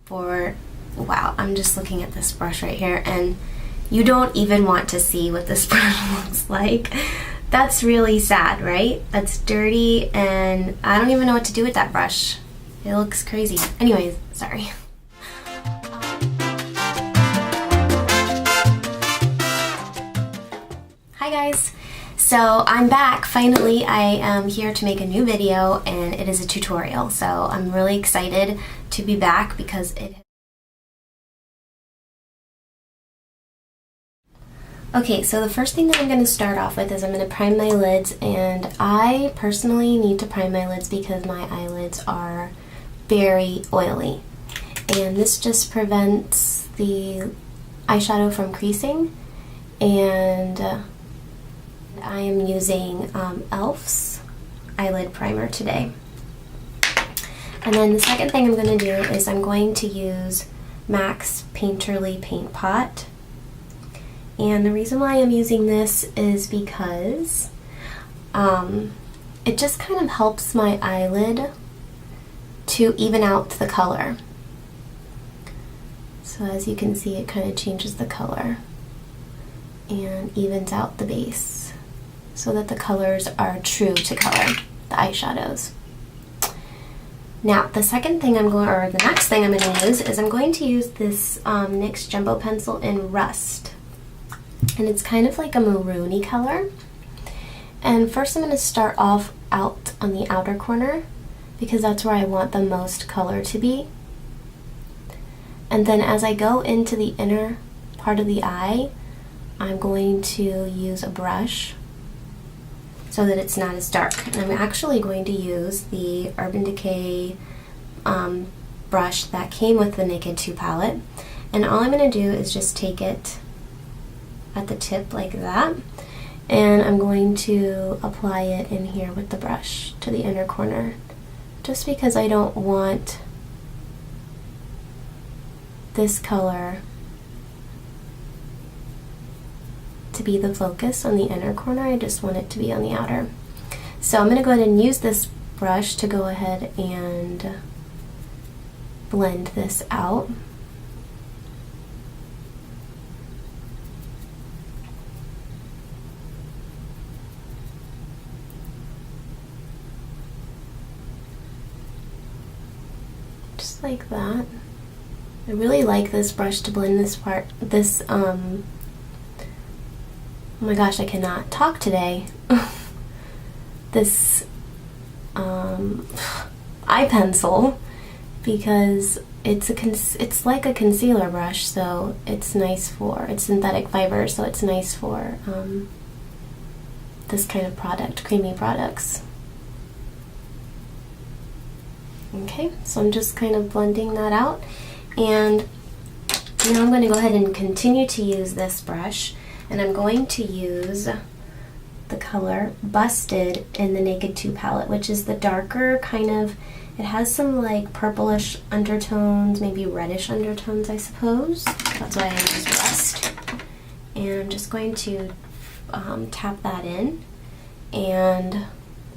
wow, I'm just looking at this brush right here, and you don't even want to see what this brush looks like. That's really sad, right? That's dirty, and I don't even know what to do with that brush. It looks crazy. Anyways, sorry. Hi guys. So I'm back. Finally, I am here to make a new video, and it is a tutorial. So I'm really excited to be back because Okay, so the first thing that I'm going to start off with is I'm going to prime my lids, and I personally need to prime my lids because my eyelids are very oily. And this just prevents the eyeshadow from creasing, and I am using e.l.f.'s eyelid primer today. And then the second thing I'm going to do is I'm going to use MAC's Painterly Paint Pot. And the reason why I'm using this is because it just kind of helps my eyelid to even out the color. So as you can see, it kind of changes the color and evens out the base so that the colors are true to color, the eyeshadows. Now, the next thing I'm going to use is I'm going to use this NYX Jumbo Pencil in Rust. And it's kind of like a maroony color. And first I'm going to start off out on the outer corner because that's where I want the most color to be. And then as I go into the inner part of the eye, I'm going to use a brush so that it's not as dark. And I'm actually going to use the Urban Decay brush that came with the Naked 2 palette. And all I'm going to do is just take it at the tip like that, and I'm going to apply it in here with the brush to the inner corner, just because I don't want this color to be the focus on the inner corner. I just want it to be on the outer. So I'm going to go ahead and use this brush to go ahead and blend this out. Just like that. I really like this brush to blend this part, oh my gosh, I cannot talk today. This eye pencil, because it's like a concealer brush, so it's synthetic fiber, so it's nice for this kind of product, creamy products. Okay, so I'm just kind of blending that out, and now I'm going to go ahead and continue to use this brush, and I'm going to use the color Busted in the Naked 2 palette, which is the darker kind of, it has some like purplish undertones, maybe reddish undertones, I suppose. That's why I use Rust. And I'm just going to tap that in and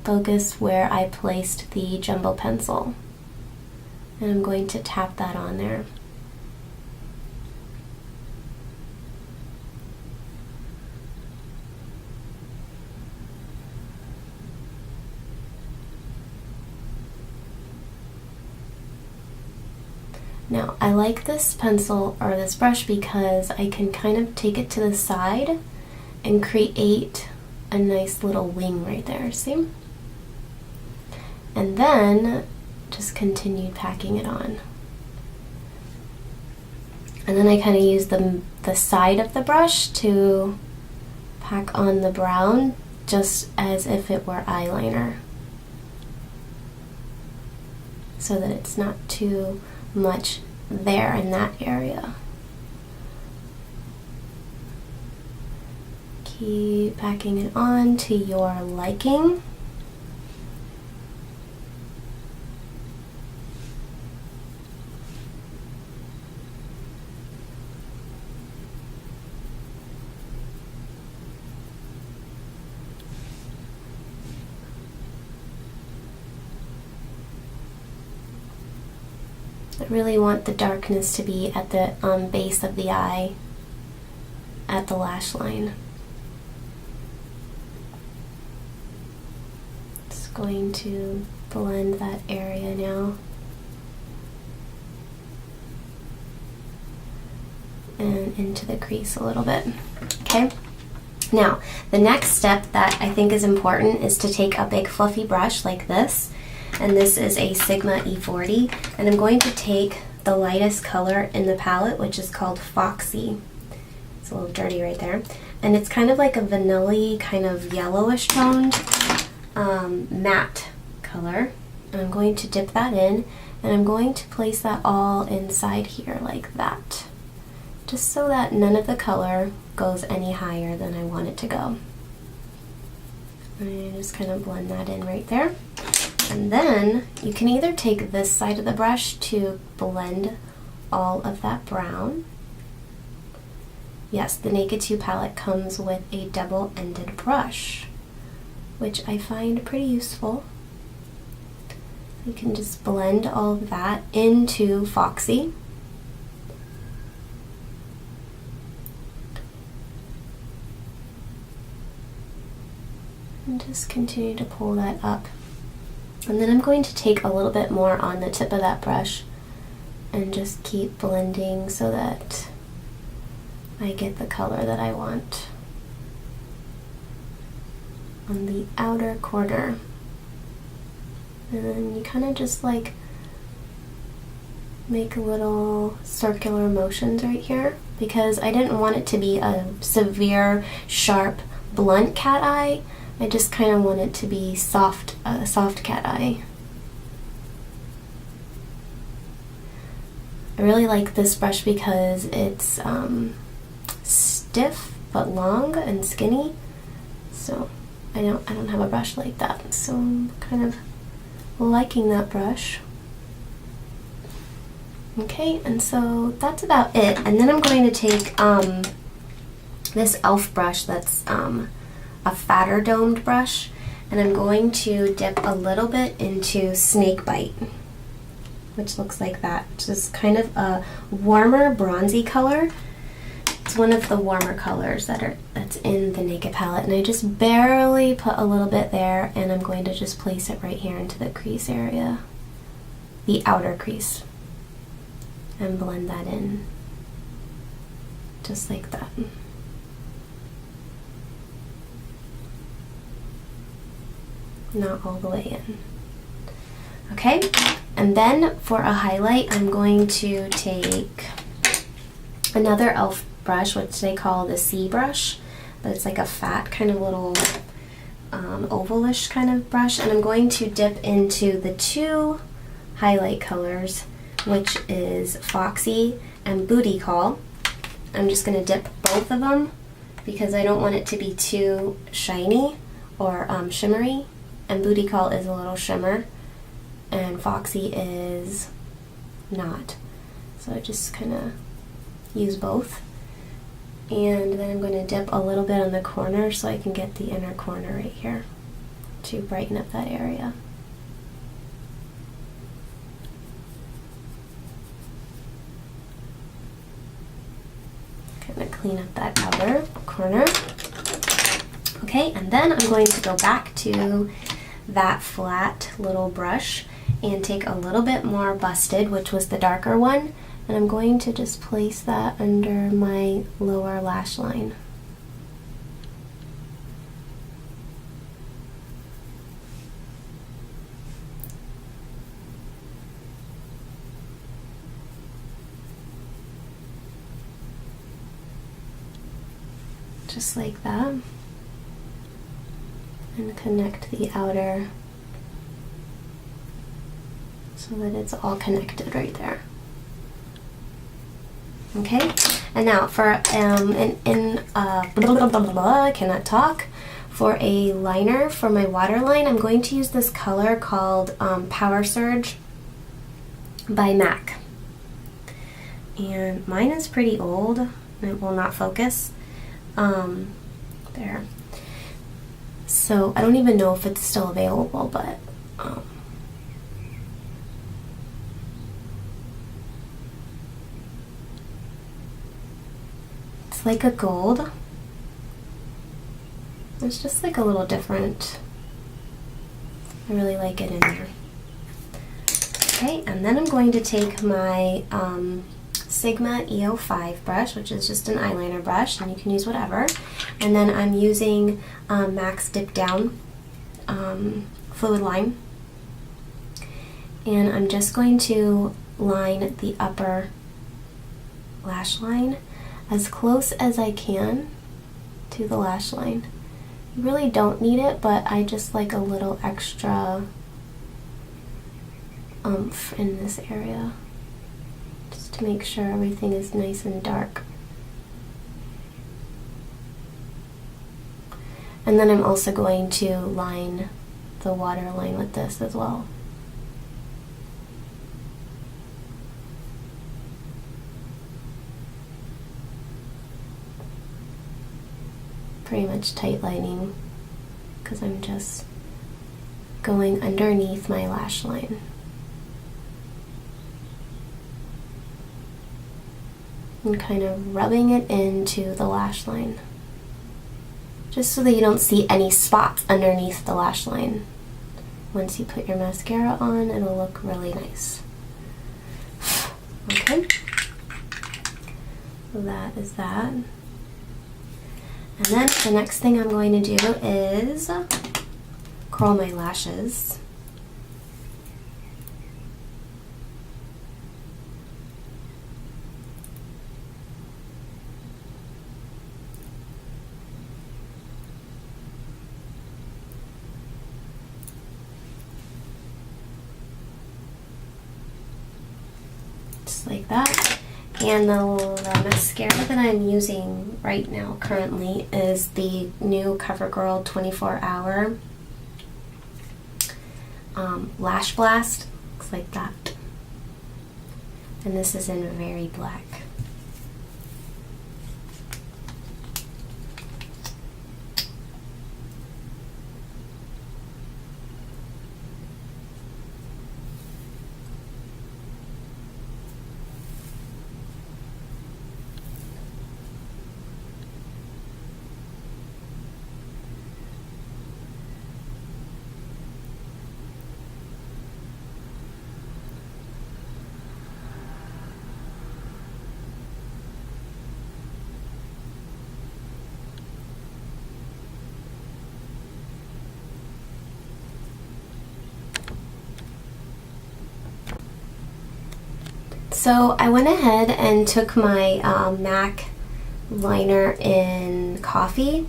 focus where I placed the Jumbo Pencil. And I'm going to tap that on there. Now, I like this pencil or this brush because I can kind of take it to the side and create a nice little wing right there, see? And then just continue packing it on. And then I kind of use the side of the brush to pack on the brown, just as if it were eyeliner, so that it's not too much there in that area. Keep packing it on to your liking. I really want the darkness to be at the base of the eye, at the lash line. Just going to blend that area now. And into the crease a little bit. Okay? Now, the next step that I think is important is to take a big fluffy brush like this, and this is a Sigma E40, and I'm going to take the lightest color in the palette, which is called Foxy. It's a little dirty right there. And it's kind of like a vanilla-y, kind of yellowish toned matte color. And I'm going to dip that in, and I'm going to place that all inside here like that, just so that none of the color goes any higher than I want it to go. And just kind of blend that in right there. And then you can either take this side of the brush to blend all of that brown. Yes, the Naked 2 palette comes with a double-ended brush, which I find pretty useful. You can just blend all of that into Foxy. And just continue to pull that up. And then I'm going to take a little bit more on the tip of that brush and just keep blending so that I get the color that I want on the outer corner. And then you kind of just like make little circular motions right here, because I didn't want it to be a severe, sharp, blunt cat eye. I just kind of want it to be soft, soft cat eye. I really like this brush because it's stiff but long and skinny. So I don't have a brush like that, so I'm kind of liking that brush. Okay, and so that's about it. And then I'm going to take this e.l.f. brush that's a fatter domed brush, and I'm going to dip a little bit into Snakebite, which looks like that. Just kind of a warmer bronzy color. It's one of the warmer colors that's in the Naked palette, and I just barely put a little bit there, and I'm going to just place it right here into the crease area, the outer crease, and blend that in just like that. Not all the way in. Okay, and then for a highlight, I'm going to take another e.l.f. brush, which they call the C brush, but it's like a fat kind of little ovalish kind of brush, and I'm going to dip into the two highlight colors, which is Foxy and Booty Call. I'm just going to dip both of them because I don't want it to be too shiny or shimmery, and Booty Call is a little shimmer and Foxy is not. So I just kind of use both. And then I'm going to dip a little bit on the corner so I can get the inner corner right here to brighten up that area. Kind of clean up that outer corner. Okay, and then I'm going to go back to that flat little brush and take a little bit more Busted, which was the darker one, and I'm going to just place that under my lower lash line. Just like that. And connect the outer so that it's all connected right there. Okay, and now for I cannot talk. For a liner for my waterline, I'm going to use this color called Power Surge by MAC. And mine is pretty old, and it will not focus. There. So I don't even know if it's still available, but It's like a gold. It's just like a little different. I really like it in there. Okay, and then I'm going to take my Sigma EO5 brush, which is just an eyeliner brush, and you can use whatever. And then I'm using MAC's Dip Down Fluid Line. And I'm just going to line the upper lash line as close as I can to the lash line. You really don't need it, but I just like a little extra oomph in this area, just to make sure everything is nice and dark. And then I'm also going to line the waterline with this as well. Pretty much tight lining because I'm just going underneath my lash line. And kind of rubbing it into the lash line, just so that you don't see any spots underneath the lash line. Once you put your mascara on, it'll look really nice. Okay, so that is that. And then the next thing I'm going to do is curl my lashes. Just like that. And the mascara that I'm using right now currently is the new CoverGirl 24-Hour Lash Blast. Looks like that. And this is in Very Black. So I went ahead and took my MAC liner in Coffee,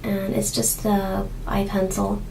and it's just the eye pencil,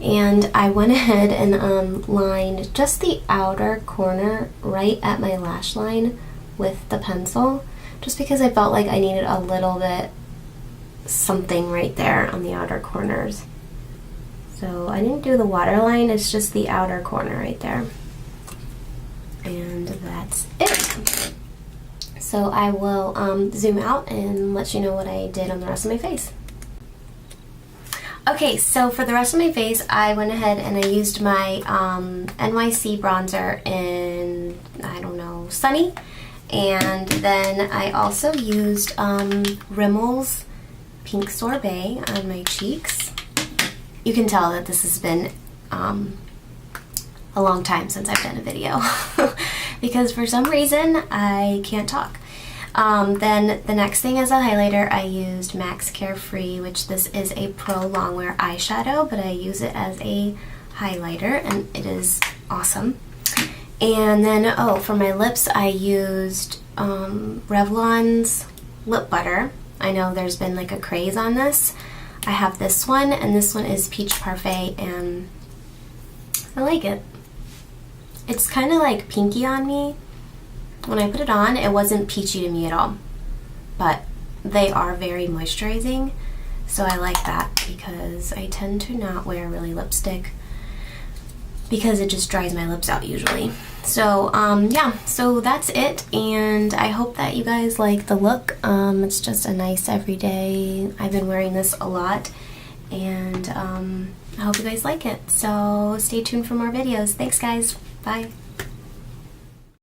and I went ahead and lined just the outer corner right at my lash line with the pencil, just because I felt like I needed a little bit something right there on the outer corners. So I didn't do the waterline, it's just the outer corner right there. And that's it. So I will zoom out and let you know what I did on the rest of my face. Okay, so for the rest of my face, I went ahead and I used my NYC bronzer in, I don't know, Sunny. And then I also used Rimmel's Pink Sorbet on my cheeks. You can tell that this has been a long time since I've done a video because for some reason I can't talk. Then the next thing as a highlighter, I used MAC's Carefree, which this is a Pro Longwear eyeshadow, but I use it as a highlighter and it is awesome. And then, oh, for my lips I used Revlon's lip butter. I know there's been like a craze on this. I have this one, and this one is Peach Parfait, and I like it. It's kind of like pinky on me. When I put it on, it wasn't peachy to me at all, but they are very moisturizing, so I like that because I tend to not wear really lipstick because it just dries my lips out usually. So yeah, so that's it, and I hope that you guys like the look. It's just a nice everyday. I've been wearing this a lot, and I hope you guys like it. So stay tuned for more videos. Thanks guys. Bye.